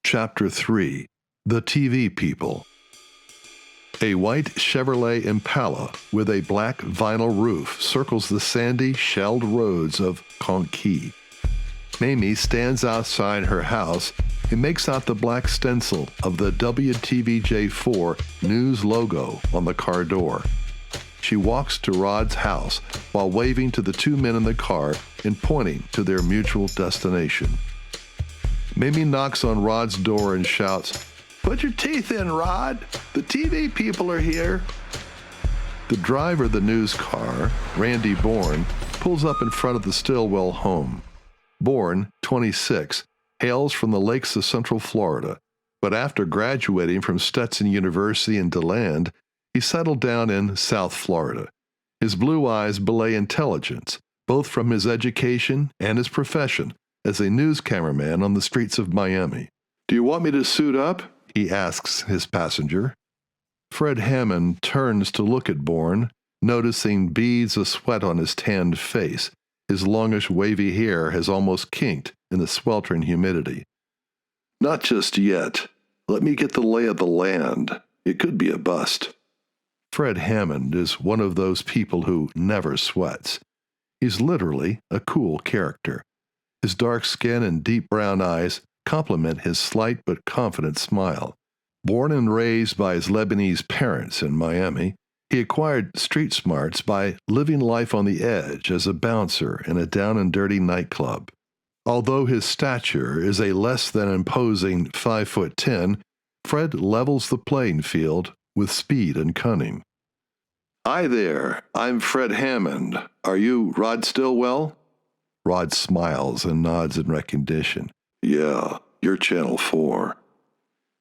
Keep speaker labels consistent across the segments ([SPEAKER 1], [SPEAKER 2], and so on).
[SPEAKER 1] Chapter 3. The TV People. A white Chevrolet Impala with a black vinyl roof circles the sandy, shelled roads of Conquet. Mamie stands outside her house and makes out the black stencil of the WTVJ4 news logo on the car door. She walks to Rod's house while waving to the two men in the car and pointing to their mutual destination. Mamie knocks on Rod's door and shouts, "Put your teeth in, Rod! The TV people are here!" The driver of the news car, Randy Bourne, pulls up in front of the Stillwell home. Bourne, 26, hails from the lakes of Central Florida, but after graduating from Stetson University in DeLand, he settled down in South Florida. His blue eyes belay intelligence, both from his education and his profession as a news cameraman on the streets of Miami. "Do you want me to suit up?" he asks his passenger. Fred Hammond turns to look at Bourne, noticing beads of sweat on his tanned face. His longish wavy hair has almost kinked in the sweltering humidity. "Not just yet. Let me get the lay of the land. It could be a bust." Fred Hammond is one of those people who never sweats. He's literally a cool character. His dark skin and deep brown eyes complement his slight but confident smile. Born and raised by his Lebanese parents in Miami, he acquired street smarts by living life on the edge as a bouncer in a down-and-dirty nightclub. Although his stature is a less than imposing 5'10", Fred levels the playing field with speed and cunning. "Hi there, I'm Fred Hammond. Are you Rod Stillwell?" Rod smiles and nods in recognition. "Yeah, you're Channel 4.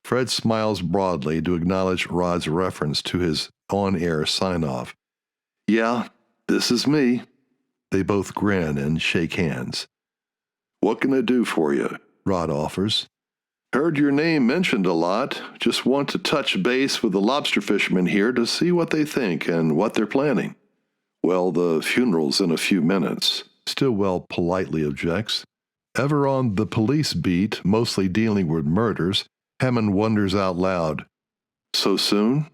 [SPEAKER 1] Fred smiles broadly to acknowledge Rod's reference to his on-air sign-off. "Yeah, this is me." They both grin and shake hands. "What can I do for you?" Rod offers. "Heard your name mentioned a lot. Just want to touch base with the lobster fishermen here to see what they think and what they're planning." "Well, the funeral's in a few minutes," Stillwell politely objects. Ever on the police beat, mostly dealing with murders, Hammond wonders out loud, "So soon?"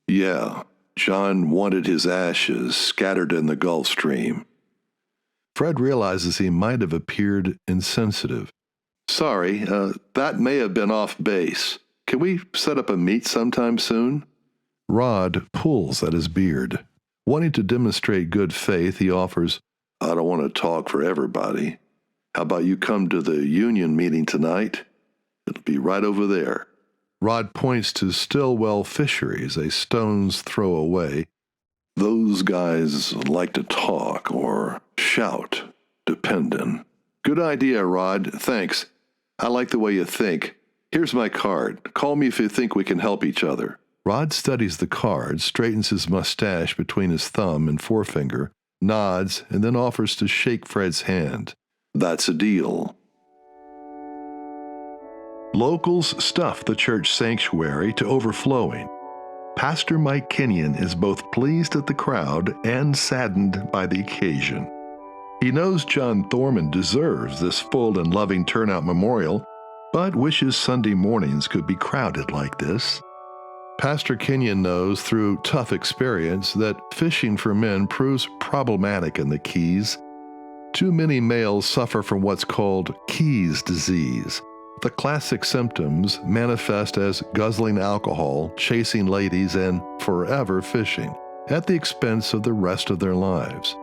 [SPEAKER 1] "Yeah, John wanted his ashes scattered in the Gulf Stream." Fred realizes he might have appeared insensitive. "Sorry, that may have been off base. Can we set up a meet sometime soon?" Rod pulls at his beard. Wanting to demonstrate good faith, he offers, "I don't want to talk for everybody. How about you come to the union meeting tonight? It'll be right over there." Rod points to Stillwell Fisheries, a stone's throw away. "Those guys like to talk or shout, dependin'." "Good idea, Rod. Thanks. I like the way you think. Here's my card. Call me if you think we can help each other." Rod studies the card, straightens his mustache between his thumb and forefinger, nods, and then offers to shake Fred's hand. "That's a deal." Locals stuff the church sanctuary to overflowing. Pastor Mike Kenyon is both pleased at the crowd and saddened by the occasion. He knows John Thorman deserves this full and loving turnout memorial, but wishes Sunday mornings could be crowded like this. Pastor Kenyon knows through tough experience that fishing for men proves problematic in the Keys. Too many males suffer from what's called Keys disease. The classic symptoms manifest as guzzling alcohol, chasing ladies, and forever fishing, at the expense of the rest of their lives.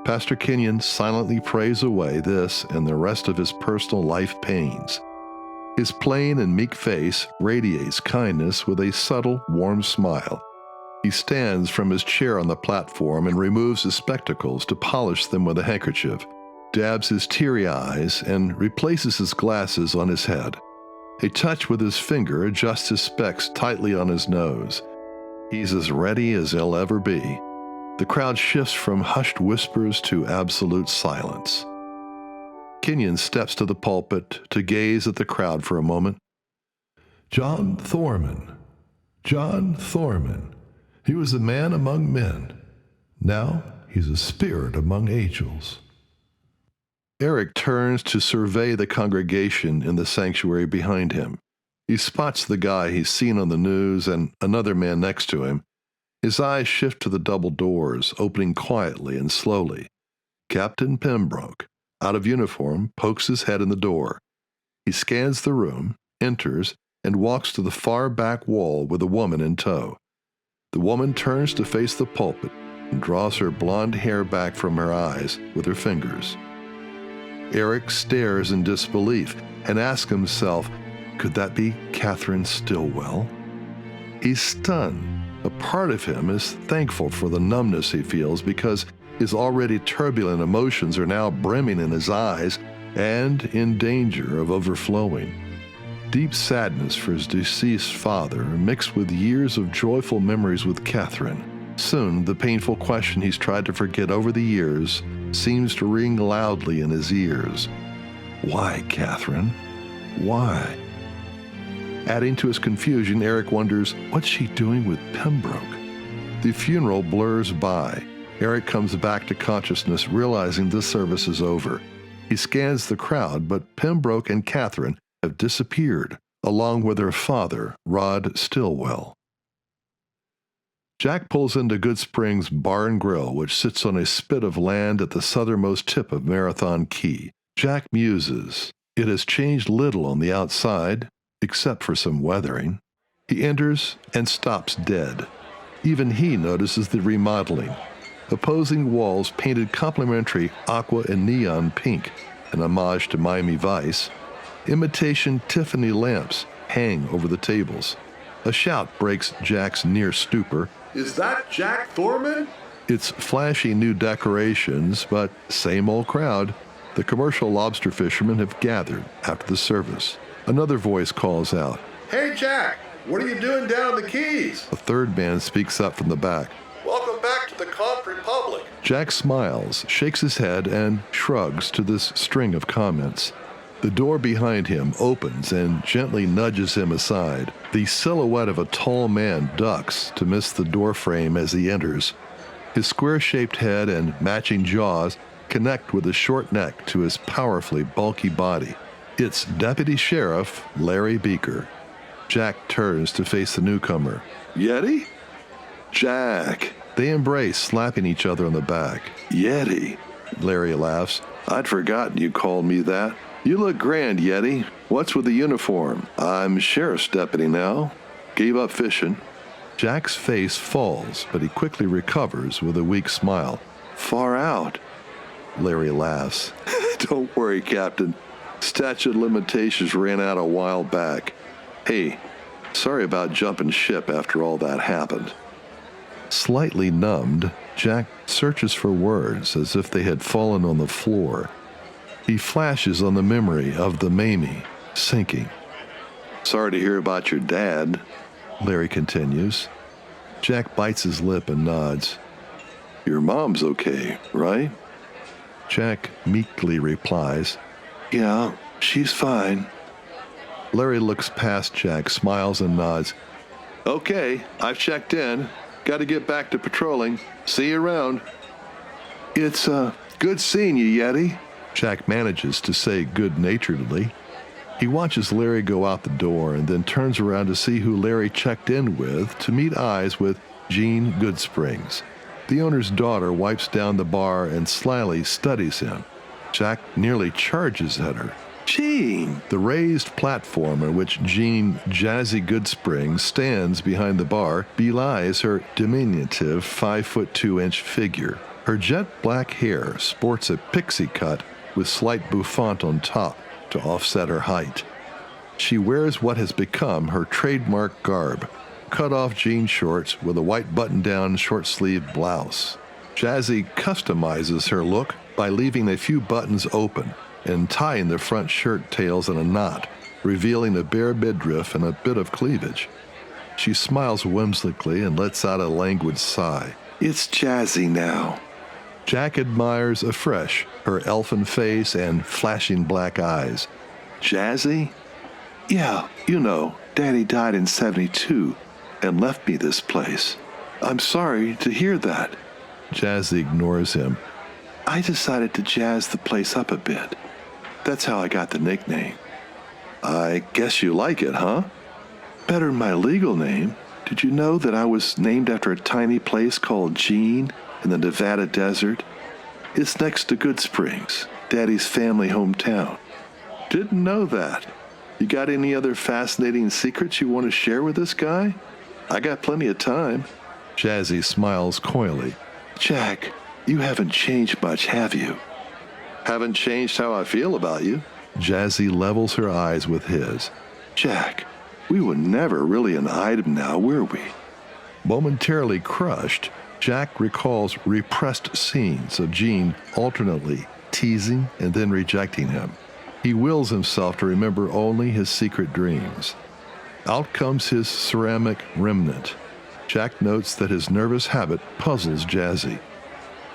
[SPEAKER 1] Pastor Kenyon silently prays away this and the rest of his personal life pains. His plain and meek face radiates kindness with a subtle, warm smile. He stands from his chair on the platform and removes his spectacles to polish them with a handkerchief, dabs his teary eyes, and replaces his glasses on his head. A touch with his finger adjusts his specs tightly on his nose. He's as ready as he'll ever be. The crowd shifts from hushed whispers to absolute silence. Kenyon steps to the pulpit to gaze at the crowd for a moment. John Thorman. John Thorman. He was a man among men. Now he's a spirit among angels. Erric turns to survey the congregation in the sanctuary behind him. He spots the guy he's seen on the news and another man next to him. His eyes shift to the double doors, opening quietly and slowly. Captain Pembroke, out of uniform, pokes his head in the door. He scans the room, enters, and walks to the far back wall with a woman in tow. The woman turns to face the pulpit and draws her blonde hair back from her eyes with her fingers. Erric stares in disbelief and asks himself, could that be Catherine Stillwell? He's stunned. A part of him is thankful for the numbness he feels because his already turbulent emotions are now brimming in his eyes and in danger of overflowing. Deep sadness for his deceased father mixed with years of joyful memories with Catherine. Soon, the painful question he's tried to forget over the years seems to ring loudly in his ears. Why, Catherine? Why? Adding to his confusion, Erric wonders, what's she doing with Pembroke? The funeral blurs by. Erric comes back to consciousness, realizing the service is over. He scans the crowd, but Pembroke and Catherine have disappeared, along with her father, Rod Stillwell. Jack pulls into Good Springs Bar and Grill, which sits on a spit of land at the southernmost tip of Marathon Key. Jack muses. It has changed little on the outside, except for some weathering. He enters and stops dead. Even he notices the remodeling. Opposing walls painted complementary aqua and neon pink, an homage to Miami Vice. Imitation Tiffany lamps hang over the tables. A shout breaks Jack's near stupor.
[SPEAKER 2] Is that Jack Thorman?
[SPEAKER 1] It's flashy new decorations, but same old crowd. The commercial lobster fishermen have gathered after the service. Another voice calls out,
[SPEAKER 2] Hey, Jack, what are you doing down in the Keys?
[SPEAKER 1] A third man speaks up from the back.
[SPEAKER 2] Welcome back to the Conch Republic.
[SPEAKER 1] Jack smiles, shakes his head, and shrugs to this string of comments. The door behind him opens and gently nudges him aside. The silhouette of a tall man ducks to miss the doorframe as he enters. His square-shaped head and matching jaws connect with a short neck to his powerfully bulky body. It's Deputy Sheriff Larry Beaker. Jack turns to face the newcomer. Yeti? Jack. They embrace, slapping each other on the back. Yeti. Larry laughs. I'd forgotten you called me that. You look grand, Yeti. What's with the uniform? I'm sheriff's deputy now. Gave up fishing. Jack's face falls, but he quickly recovers with a weak smile. Far out. Larry laughs. Don't worry, Captain. Statute of limitations ran out a while back. Hey, sorry about jumping ship after all that happened. Slightly numbed, Jack searches for words as if they had fallen on the floor. He flashes on the memory of the Mamie sinking. Sorry to hear about your dad, Larry continues. Jack bites his lip and nods. Your mom's okay, right? Jack meekly replies, Yeah, she's fine. Larry looks past Jack, smiles and nods. Okay, I've checked in. Got to get back to patrolling. See you around. It's good seeing you, Yeti, Jack manages to say good-naturedly. He watches Larry go out the door and then turns around to see who Larry checked in with to meet eyes with Jean Goodsprings. The owner's daughter wipes down the bar and slyly studies him. Jack nearly charges at her. Jean! The raised platform on which Jean Jazzy Goodsprings stands behind the bar belies her diminutive 5'2" figure. Her jet black hair sports a pixie cut with slight bouffant on top to offset her height. She wears what has become her trademark garb, cut-off jean shorts with a white button-down short-sleeved blouse. Jazzy customizes her look by leaving a few buttons open and tying the front shirt tails in a knot, revealing a bare midriff and a bit of cleavage. She smiles whimsically and lets out a languid sigh. It's Jazzy now. Jack admires afresh her elfin face and flashing black eyes. Jazzy? Yeah, you know, Daddy died in '72 and left me this place. I'm sorry to hear that. Jazzy ignores him. I decided to jazz the place up a bit. That's how I got the nickname. I guess you like it, huh? Better than my legal name. Did you know that I was named after a tiny place called Jean in the Nevada desert? It's next to Good Springs, Daddy's family hometown. Didn't know that. You got any other fascinating secrets you want to share with this guy? I got plenty of time. Jazzy smiles coyly. Jack, you haven't changed much, have you? Haven't changed how I feel about you. Jazzy levels her eyes with his. Jack, we were never really an item now, were we? Momentarily crushed, Jack recalls repressed scenes of Jean alternately teasing and then rejecting him. He wills himself to remember only his secret dreams. Out comes his ceramic remnant. Jack notes that his nervous habit puzzles Jazzy.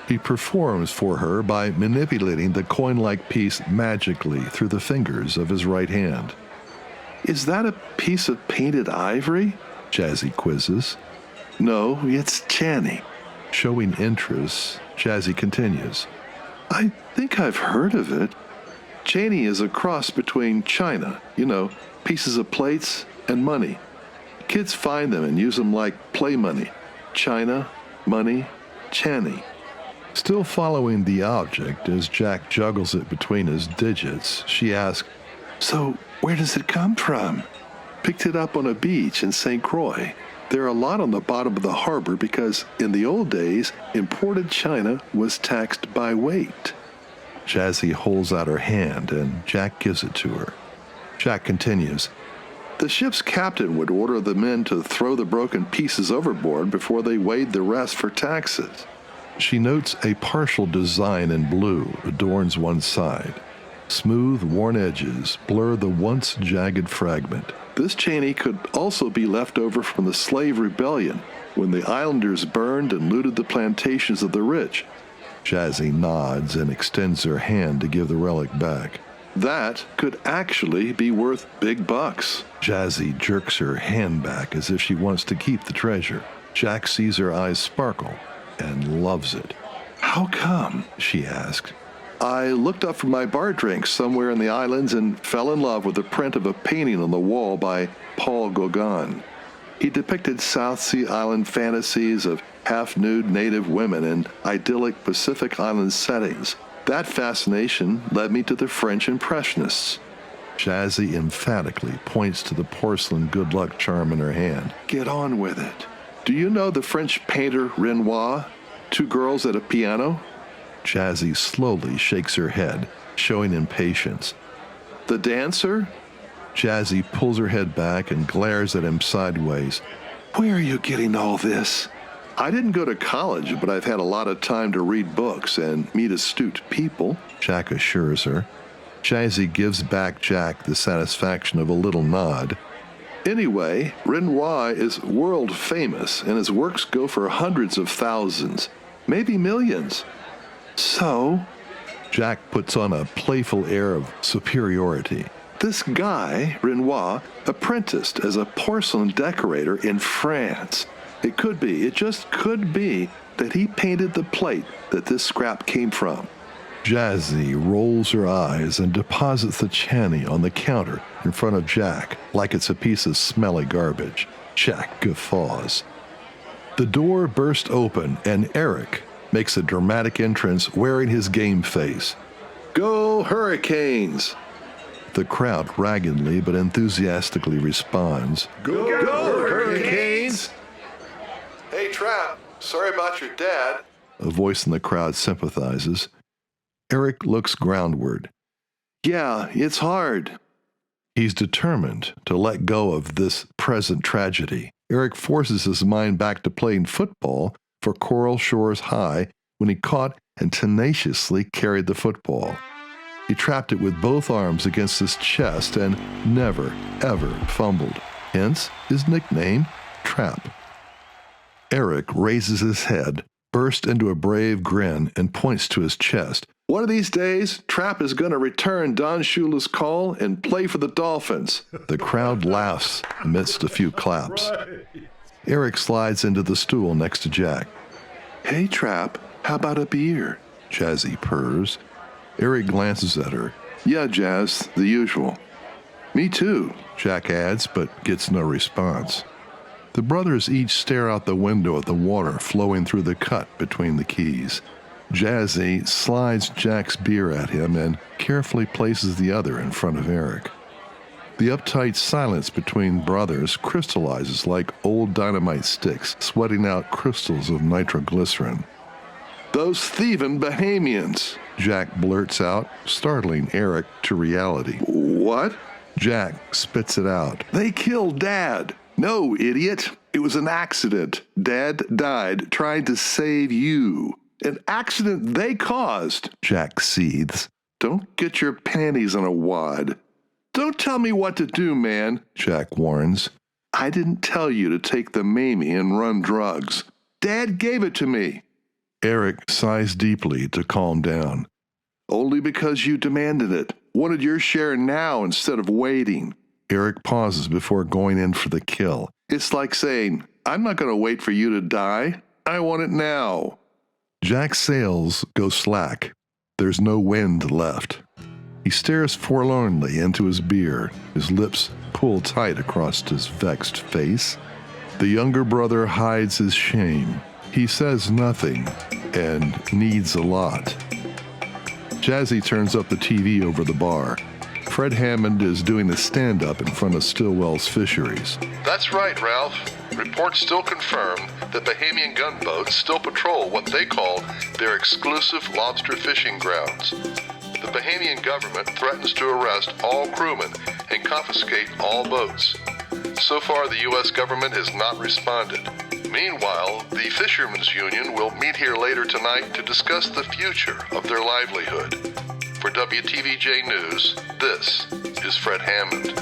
[SPEAKER 1] He performs for her by manipulating the coin-like piece magically through the fingers of his right hand. Is that a piece of painted ivory? Jazzy quizzes. No, it's Channy. Showing interest, Jazzy continues. I think I've heard of it. Channy is a cross between China, pieces of plates, and money. Kids find them and use them like play money. China, money, Channy. Still following the object as Jack juggles it between his digits, she asks, So, where does it come from? Picked it up on a beach in St. Croix. There are a lot on the bottom of the harbor because, in the old days, imported china was taxed by weight. Jazzy holds out her hand, and Jack gives it to her. Jack continues, The ship's captain would order the men to throw the broken pieces overboard before they weighed the rest for taxes. She notes a partial design in blue adorns one side. Smooth, worn edges blur the once jagged fragment. This Chaney could also be left over from the slave rebellion when the islanders burned and looted the plantations of the rich. Jazzy nods and extends her hand to give the relic back. That could actually be worth big bucks. Jazzy jerks her hand back as if she wants to keep the treasure. Jack sees her eyes sparkle and loves it. How come? She asks. I looked up from my bar drinks somewhere in the islands and fell in love with the print of a painting on the wall by Paul Gauguin. He depicted South Sea Island fantasies of half-nude native women in idyllic Pacific Island settings. That fascination led me to the French Impressionists. Jazzy emphatically points to the porcelain good luck charm in her hand. Get on with it. Do you know the French painter Renoir? 2 girls at a piano? Jazzy slowly shakes her head, showing impatience. The dancer? Jazzy pulls her head back and glares at him sideways. Where are you getting all this? I didn't go to college, but I've had a lot of time to read books and meet astute people, Jack assures her. Jazzy gives back Jack the satisfaction of a little nod. Anyway, Renoir is world famous, and his works go for hundreds of thousands, maybe millions. So, Jack puts on a playful air of superiority. This guy, Renoir, apprenticed as a porcelain decorator in France. It just could be, that he painted the plate that this scrap came from. Jazzy rolls her eyes and deposits the Channy on the counter in front of Jack like it's a piece of smelly garbage. Jack guffaws. The door bursts open and Erric makes a dramatic entrance wearing his game face. Go Hurricanes! The crowd raggedly but enthusiastically responds. Go Hurricanes! Hey, Trap, sorry about your dad. A voice in the crowd sympathizes. Erric looks groundward. Yeah, it's hard. He's determined to let go of this present tragedy. Erric forces his mind back to playing football for Coral Shores High when he caught and tenaciously carried the football. He trapped it with both arms against his chest and never, ever fumbled. Hence his nickname, Trap. Erric raises his head, bursts into a brave grin, and points to his chest. One of these days, Trap is going to return Don Shula's call and play for the Dolphins. The crowd laughs amidst a few claps. Erric slides into the stool next to Jack. Hey, Trap, how about a beer? Jazzy purrs. Erric glances at her. Yeah, Jazz, the usual. Me too, Jack adds, but gets no response. The brothers each stare out the window at the water flowing through the cut between the keys. Jazzy slides Jack's beer at him and carefully places the other in front of Erric. The uptight silence between brothers crystallizes like old dynamite sticks, sweating out crystals of nitroglycerin. "Those thieving Bahamians," Jack blurts out, startling Erric to reality. "What?" Jack spits it out. "They killed Dad." "No, idiot. It was an accident. Dad died trying to save you." "An accident they caused," Jack seethes. "Don't get your panties in a wad." "Don't tell me what to do, man," Jack warns. "I didn't tell you to take the Mamie and run drugs. Dad gave it to me." Erric sighs deeply to calm down. "Only because you demanded it. Wanted your share now instead of waiting." Erric pauses before going in for the kill. "It's like saying, I'm not going to wait for you to die. I want it now." Jack's sails go slack. There's no wind left. He stares forlornly into his beer, his lips pull tight across his vexed face. The younger brother hides his shame. He says nothing and needs a lot. Jazzy turns up the TV over the bar. Fred Hammond is doing a stand-up in front of Stillwell's Fisheries. "That's right, Ralph. Reports still confirm that Bahamian gunboats still patrol what they call their exclusive lobster fishing grounds. The Bahamian government threatens to arrest all crewmen and confiscate all boats. So far, the U.S. government has not responded. Meanwhile, the Fishermen's Union will meet here later tonight to discuss the future of their livelihood. For WTVJ News, this is Fred Hammond."